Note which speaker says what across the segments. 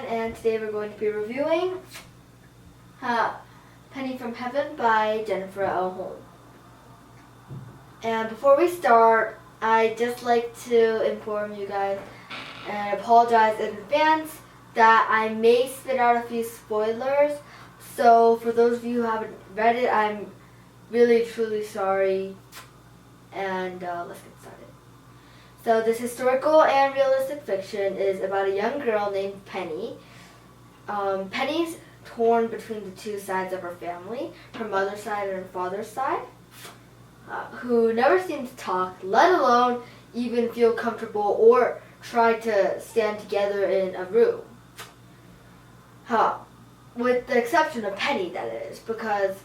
Speaker 1: and today we're going to be reviewing Penny from Heaven by Jennifer L. Holm. And before we start, I'd just like to inform you guys and apologize in advance that I may spit out a few spoilers. So for those of you who haven't read it, I'm really truly sorry. And let's get started. So this historical and realistic fiction is about a young girl named Penny. Penny's torn between the two sides of her family, her mother's side and her father's side, who never seem to talk, let alone even feel comfortable or try to stand together in a room. With the exception of Penny, that is, because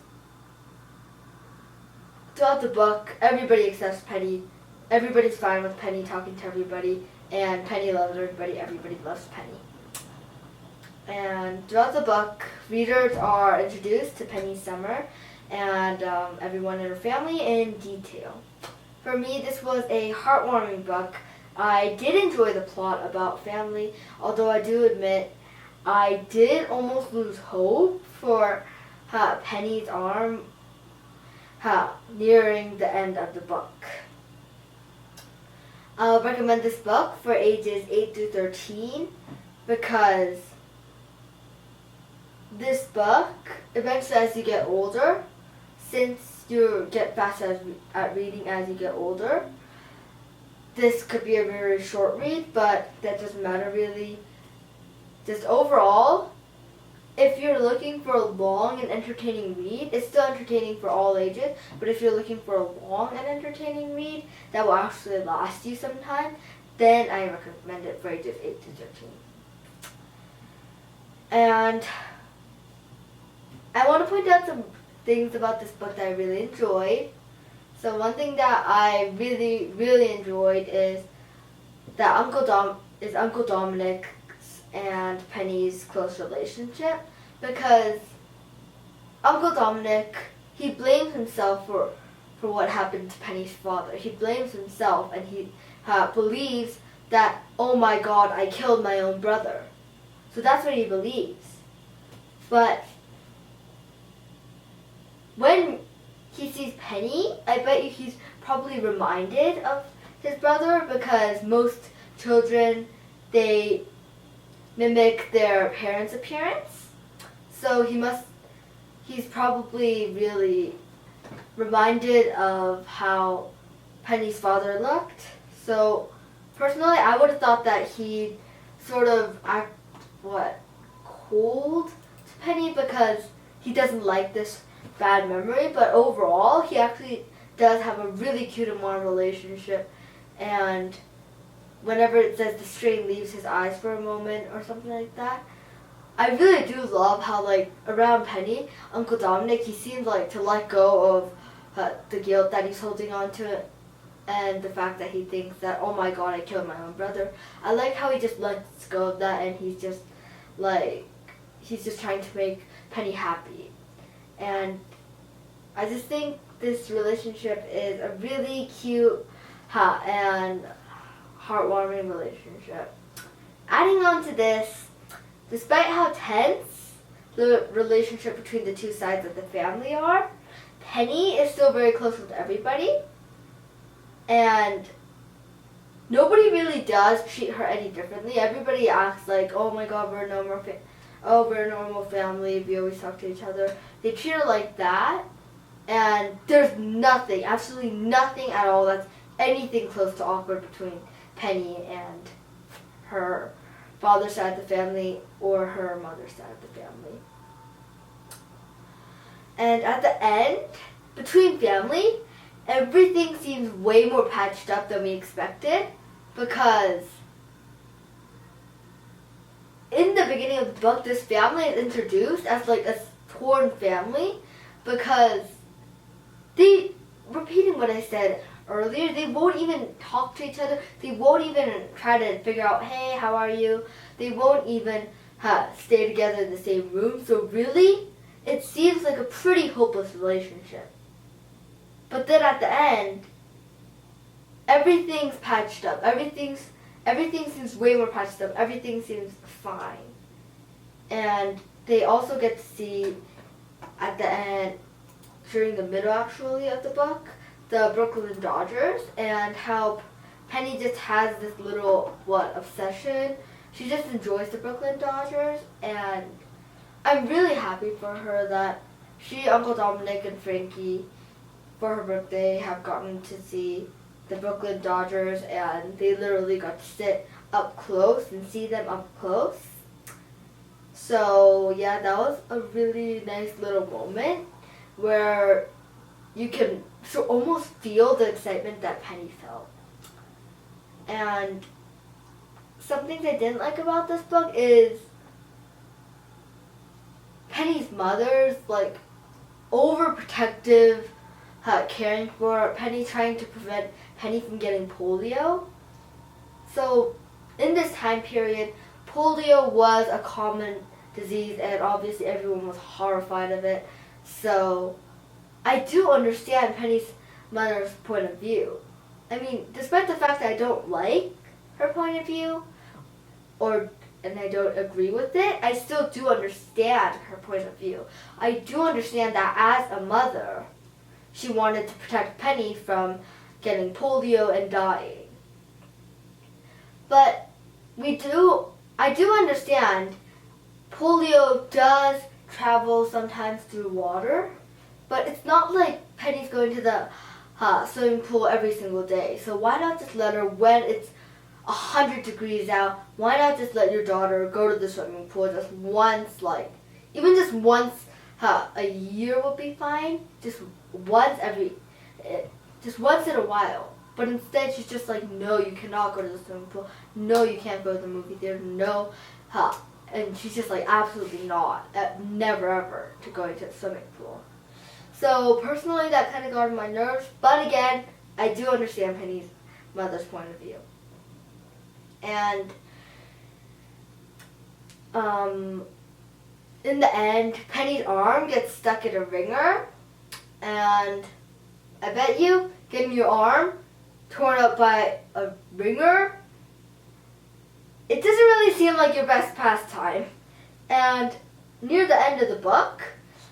Speaker 1: throughout the book, everybody accepts Penny. Everybody's fine with Penny talking to everybody, and Penny loves everybody. Everybody loves Penny. And throughout the book, readers are introduced to Penny's summer and everyone in her family in detail. For me, this was a heartwarming book. I did enjoy the plot about family, although I do admit I did almost lose hope for Penny's arm nearing the end of the book. I'll recommend this book for ages 8 through 13 because this book, eventually as you get older, since you get faster at reading as you get older, this could be a very short read, but that doesn't matter really. Just overall, if you're looking for a long and entertaining read, it's still entertaining for all ages, but if you're looking for a long and entertaining read that will actually last you some time, then I recommend it for ages 8 to 13. And I want to point out some things about this book that I really enjoyed. So one thing that I really enjoyed is that Uncle Dominic's and Penny's close relationship, because Uncle Dominic, he blames himself for what happened to Penny's father. He blames himself and he believes that, oh my God, I killed my own brother. So that's what he believes. But when he sees Penny, I bet you he's probably reminded of his brother, because most children, they mimic their parents' appearance. So he's probably really reminded of how Penny's father looked. So personally, I would have thought that he'd sort of act cold to Penny because he doesn't like this bad memory, but overall he actually does have a really cute and warm relationship. And whenever it says the strain leaves his eyes for a moment or something like that, I really do love how, like, around Penny, Uncle Dominic, he seems like to let go of the guilt that he's holding on to and the fact that he thinks that, oh my God, I killed my own brother. I like how he just lets go of that and he's just trying to make Penny happy. And I just think this relationship is a really cute and heartwarming relationship. Adding on to this, despite how tense the relationship between the two sides of the family are, Penny is still very close with everybody, and nobody really does treat her any differently. Everybody acts like, oh my God, we're a normal family, we always talk to each other. They treat her like that, and there's nothing, absolutely nothing at all that's anything close to awkward between Penny and her father's side of the family or her mother's side of the family. And at the end, between family, everything seems way more patched up than we expected, because in the beginning of the book, this family is introduced as like a torn family because repeating what I said earlier, they won't even talk to each other. They won't even try to figure out, hey, how are you? They won't even stay together in the same room. So really, it seems like a pretty hopeless relationship. But then at the end, everything's patched up. Everything seems way more patched up. Everything seems fine. And they also get to see at the end, during the middle actually of the book, the Brooklyn Dodgers and how Penny just has this little, obsession. She just enjoys the Brooklyn Dodgers, and I'm really happy for her that she, Uncle Dominic, and Frankie, for her birthday, have gotten to see the Brooklyn Dodgers, and they literally got to sit up close and see them up close. So yeah, that was a really nice little moment where you can almost feel the excitement that Penny felt. And some things I didn't like about this book is Penny's mother's overprotective, caring for Penny, trying to prevent Penny from getting polio. So in this time period, polio was a common disease, and obviously everyone was horrified of it. So I do understand Penny's mother's point of view. I mean, despite the fact that I don't like her point of view, and I don't agree with it, I still do understand her point of view. I do understand that as a mother, she wanted to protect Penny from getting polio and dying. But I do understand polio does travel sometimes through water, but it's not like Penny's going to the swimming pool every single day. So why not just let her, when it's 100 degrees out, why not just let your daughter go to the swimming pool just once, even just once a year would be fine. Just once in a while. But instead she's just like, no, you cannot go to the swimming pool. No, you can't go to the movie theater. No, and she's just like, absolutely not. Never ever to going to the swimming pool. So personally, that kind of got on my nerves. But again, I do understand Penny's mother's point of view. And in the end, Penny's arm gets stuck in a ringer, and I bet you getting your arm torn up by a ringer, it doesn't really seem like your best pastime. And near the end of the book,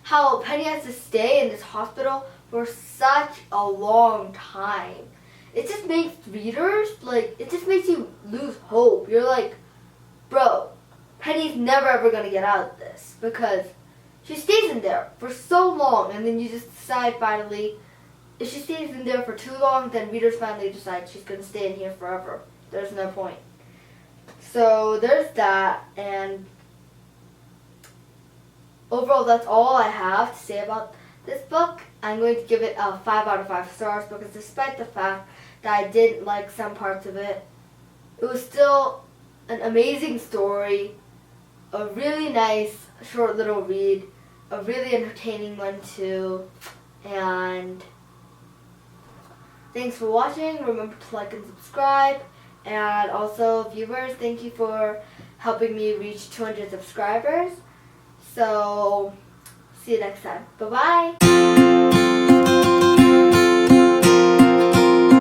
Speaker 1: how Penny has to stay in this hospital for such a long time. It just makes readers, it just makes you lose hope. You're like, bro, Penny's never ever going to get out of this, because she stays in there for so long, and then you just decide finally, if she stays in there for too long, then readers finally decide she's going to stay in here forever. There's no point. So there's that, and overall that's all I have to say about this book. I'm going to give it a 5 out of 5 stars, because despite the fact that I didn't like some parts of it, it was still an amazing story, a really nice short little read, a really entertaining one too, and thanks for watching. Remember to like and subscribe, and also viewers, thank you for helping me reach 200 subscribers. So see you next time. Bye bye.